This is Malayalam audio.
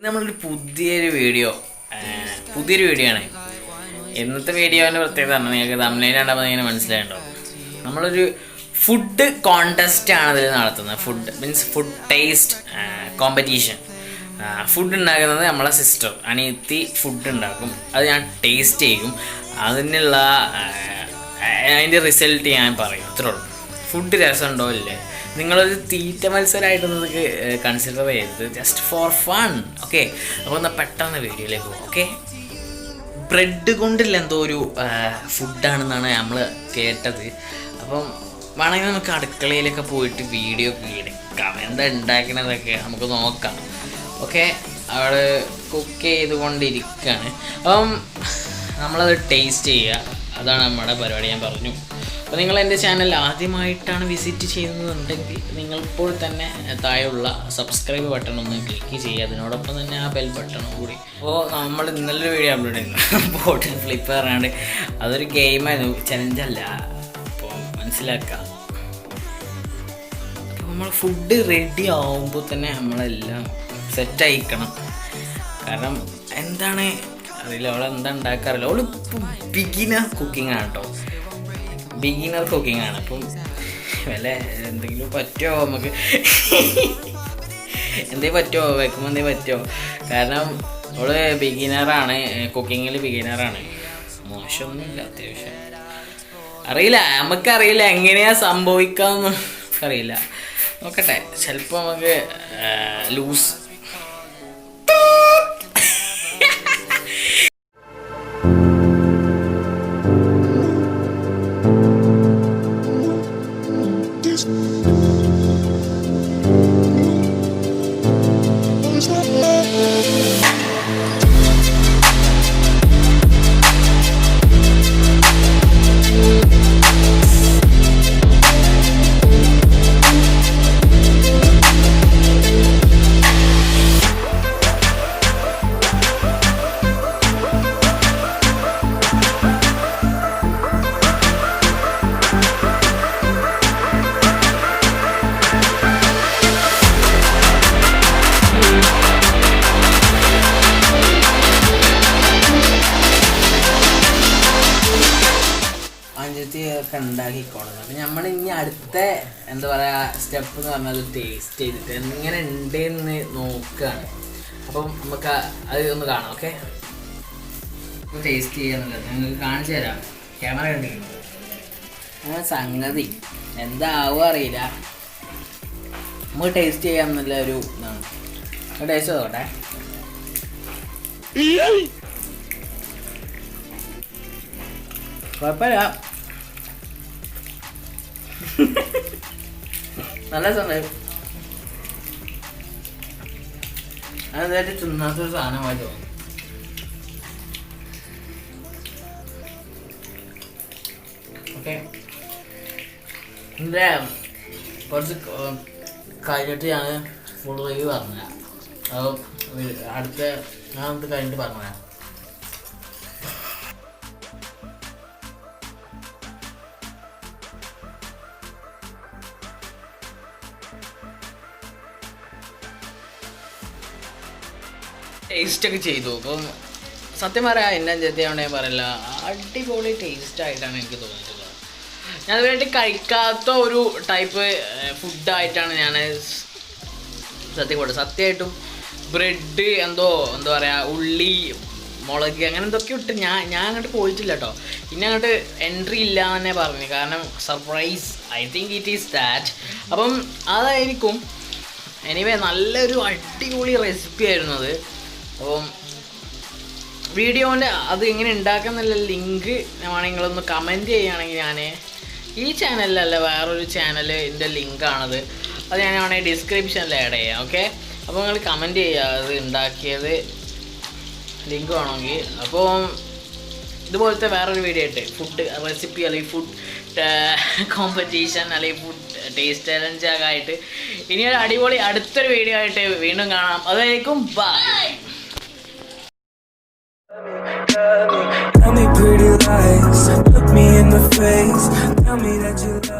നമ്മളൊരു പുതിയൊരു വീഡിയോ ആണ്. ഇന്നത്തെ വീഡിയോൻ്റെ പ്രത്യേകത പറഞ്ഞാൽ നിങ്ങൾക്ക് തമിഴിലാണ്ടാകുമ്പോൾ ഇങ്ങനെ മനസ്സിലായിട്ടുണ്ടോ. നമ്മളൊരു ഫുഡ് കോൺടെസ്റ്റ് ആണ് ഇതിൽ നടത്തുന്നത്. Food means food taste competition. Food ഉണ്ടാക്കുന്നത് നമ്മളെ സിസ്റ്റർ അനിയത്തി ഫുഡ് ഉണ്ടാക്കും. അത് ഞാൻ ടേസ്റ്റ് ചെയ്യും. അതിൻ്റെ റിസൾട്ട് ഞാൻ പറയും. അത്രേ ഉള്ളൂ. ഫുഡ് രസമുണ്ടോ ഇല്ലേ, നിങ്ങളൊരു തീറ്റ മത്സരമായിട്ടൊന്നും ഇതൊക്കെ കൺസിഡർ ചെയ്യരുത്. Just for fun. ഓക്കെ, അപ്പോൾ എന്നാൽ പെട്ടെന്ന് വീഡിയോയിലേക്ക് പോകും. ഓക്കെ, ബ്രെഡ് കൊണ്ടുള്ള എന്തോ ഒരു ഫുഡാണെന്നാണ് നമ്മൾ കേട്ടത്. അപ്പം വേണമെങ്കിൽ നമുക്ക് അടുക്കളയിലൊക്കെ പോയിട്ട് വീഡിയോ ഒക്കെ എടുക്കാം, എന്താ ഉണ്ടാക്കണതൊക്കെ നമുക്ക് നോക്കാം. ഓക്കെ, അവിടെ കുക്ക് ചെയ്തുകൊണ്ടിരിക്കുകയാണ്. അപ്പം നമ്മളത് ടേസ്റ്റ് ചെയ്യുക, അതാണ് നമ്മുടെ പരിപാടി. ഞാൻ പറഞ്ഞു. അപ്പോൾ നിങ്ങൾ എൻ്റെ ചാനൽ ആദ്യമായിട്ടാണ് വിസിറ്റ് ചെയ്യുന്നതെന്നുണ്ടെങ്കിൽ നിങ്ങളിപ്പോൾ തന്നെ താഴെയുള്ള സബ്സ്ക്രൈബ് ബട്ടൺ ഒന്ന് ക്ലിക്ക് ചെയ്യുക. അതിനോടൊപ്പം തന്നെ ആ ബെൽ ബട്ടണും കൂടി. അപ്പോൾ നമ്മൾ ഇന്നലൊരു വീഡിയോ അപ്ലോഡ് ചെയ്യുന്നു, ബോട്ടിൽ ഫ്ലിപ്പ് പറഞ്ഞാണ്ട്. അതൊരു ഗെയിമായിരുന്നു, ചലഞ്ചല്ല. അപ്പോൾ മനസ്സിലാക്കാം. അപ്പോൾ നമ്മൾ ഫുഡ് റെഡി ആവുമ്പോൾ തന്നെ നമ്മളെല്ലാം സെറ്റായിക്കണം. കാരണം എന്താണ് അറിയില്ല, അവളെന്താ ഉണ്ടാക്കാറില്ല. അവൾ ബിഗിനർ കുക്കിംഗ് ആണ് കേട്ടോ, ബിഗിനർ കുക്കിംഗ് ആണ്. അപ്പം വല്ല എന്തെങ്കിലും പറ്റുമോ നമുക്ക്, എന്തെങ്കിലും പറ്റുമോ, വെക്കുമ്പോൾ എന്തെങ്കിലും പറ്റുമോ. കാരണം അവള് ബിഗിനറാണ്, കുക്കിങ്ങിൽ ബിഗിനറാണ്. മോശമൊന്നുമില്ല, അത്യാവശ്യം അറിയില്ല, നമുക്കറിയില്ല എങ്ങനെയാ സംഭവിക്കാമെന്ന് അറിയില്ല. നോക്കട്ടെ, ചിലപ്പോൾ നമുക്ക് ലൂസ് ഒക്കെ ഉണ്ടാക്കിക്കോളും. അപ്പം നമ്മൾ ഇനി അടുത്ത എന്താ പറയുക സ്റ്റെപ്പ് എന്ന് പറഞ്ഞാൽ ടേസ്റ്റ് ചെയ്തിട്ട് എങ്ങനെ ഉണ്ടെന്ന് നോക്കുകയാണ്. അപ്പം നമുക്ക് അത് ഒന്ന് കാണാം. ഓക്കെ, ടേസ്റ്റ് ചെയ്യാന്നുള്ളത് നിങ്ങൾക്ക് കാണിച്ചു തരാം. ക്യാമറ കണ്ടിരിക്കുന്നു. അങ്ങനെ സംഗതി എന്താവും അറിയില്ല, നമുക്ക് ടേസ്റ്റ് ചെയ്യാമെന്നുള്ള ഒരു ഇതാണ്. ടേസ്റ്റ് നോക്കട്ടെ. കുഴപ്പമില്ല, നല്ല സമയം. അതായിട്ട് തിന്നാത്തൊരു സാധനമായി തോന്നും. ഓക്കെ, എൻ്റെ കുറച്ച് കഴിഞ്ഞിട്ട് ഞാൻ ഫുൾ റിവ്യൂ പറഞ്ഞ. അപ്പോൾ അടുത്ത ഞാൻ ഇത് കഴിഞ്ഞിട്ട് പറഞ്ഞ. ടേസ്റ്റൊക്കെ ചെയ്തു. അപ്പം സത്യം പറയാം, എന്നെ ജെത്തിയാവണേ പറയില്ല, അടിപൊളി ടേസ്റ്റായിട്ടാണ് എനിക്ക് തോന്നിയിട്ടുള്ളത്. ഞാൻ അതുവരെയായിട്ട് കഴിക്കാത്ത ഒരു ടൈപ്പ് ഫുഡായിട്ടാണ് ഞാൻ സത്യമായിട്ടും ബ്രെഡ് എന്താ പറയുക, ഉള്ളി, മുളക് അങ്ങനെ എന്തൊക്കെ ഇട്ട് ഞാൻ അങ്ങോട്ട് പോയിട്ടില്ല കേട്ടോ. ഇനി അങ്ങോട്ട് എൻട്രി ഇല്ല തന്നെ പറഞ്ഞു. കാരണം surprise, I think it is that. അപ്പം അതായിരിക്കും. എനിവേ നല്ലൊരു അടിപൊളി റെസിപ്പി ആയിരുന്നു അത്. അപ്പം വീഡിയോൻ്റെ അത് എങ്ങനെ ഉണ്ടാക്കാന്നുള്ള ലിങ്ക് വേണമെങ്കിൽ നിങ്ങളൊന്ന് കമൻറ്റ് ചെയ്യുകയാണെങ്കിൽ ഞാൻ ഈ ചാനലിലല്ല വേറൊരു ചാനലിൻ്റെ ലിങ്കാണത്, അത് ഞാൻ വേണമെങ്കിൽ ഡിസ്ക്രിപ്ഷനിൽ ആഡ് ചെയ്യാം. ഓക്കെ, അപ്പോൾ നിങ്ങൾ കമൻറ്റ് ചെയ്യുക അത് ഉണ്ടാക്കിയത് ലിങ്ക് വേണമെങ്കിൽ. അപ്പോൾ ഇതുപോലത്തെ വേറൊരു വീഡിയോ ആയിട്ട് ഫുഡ് റെസിപ്പി അല്ലെങ്കിൽ ഫുഡ് കോമ്പറ്റീഷൻ അല്ലെങ്കിൽ ഫുഡ് ടേസ്റ്റ് ചലഞ്ചൊക്കെ ആയിട്ട് ഇനി ഒരു അടിപൊളി അടുത്തൊരു വീഡിയോ ആയിട്ട് വീണ്ടും കാണാം. അതായിരിക്കും by. Tell me pretty lies, look me in the face, tell me that you love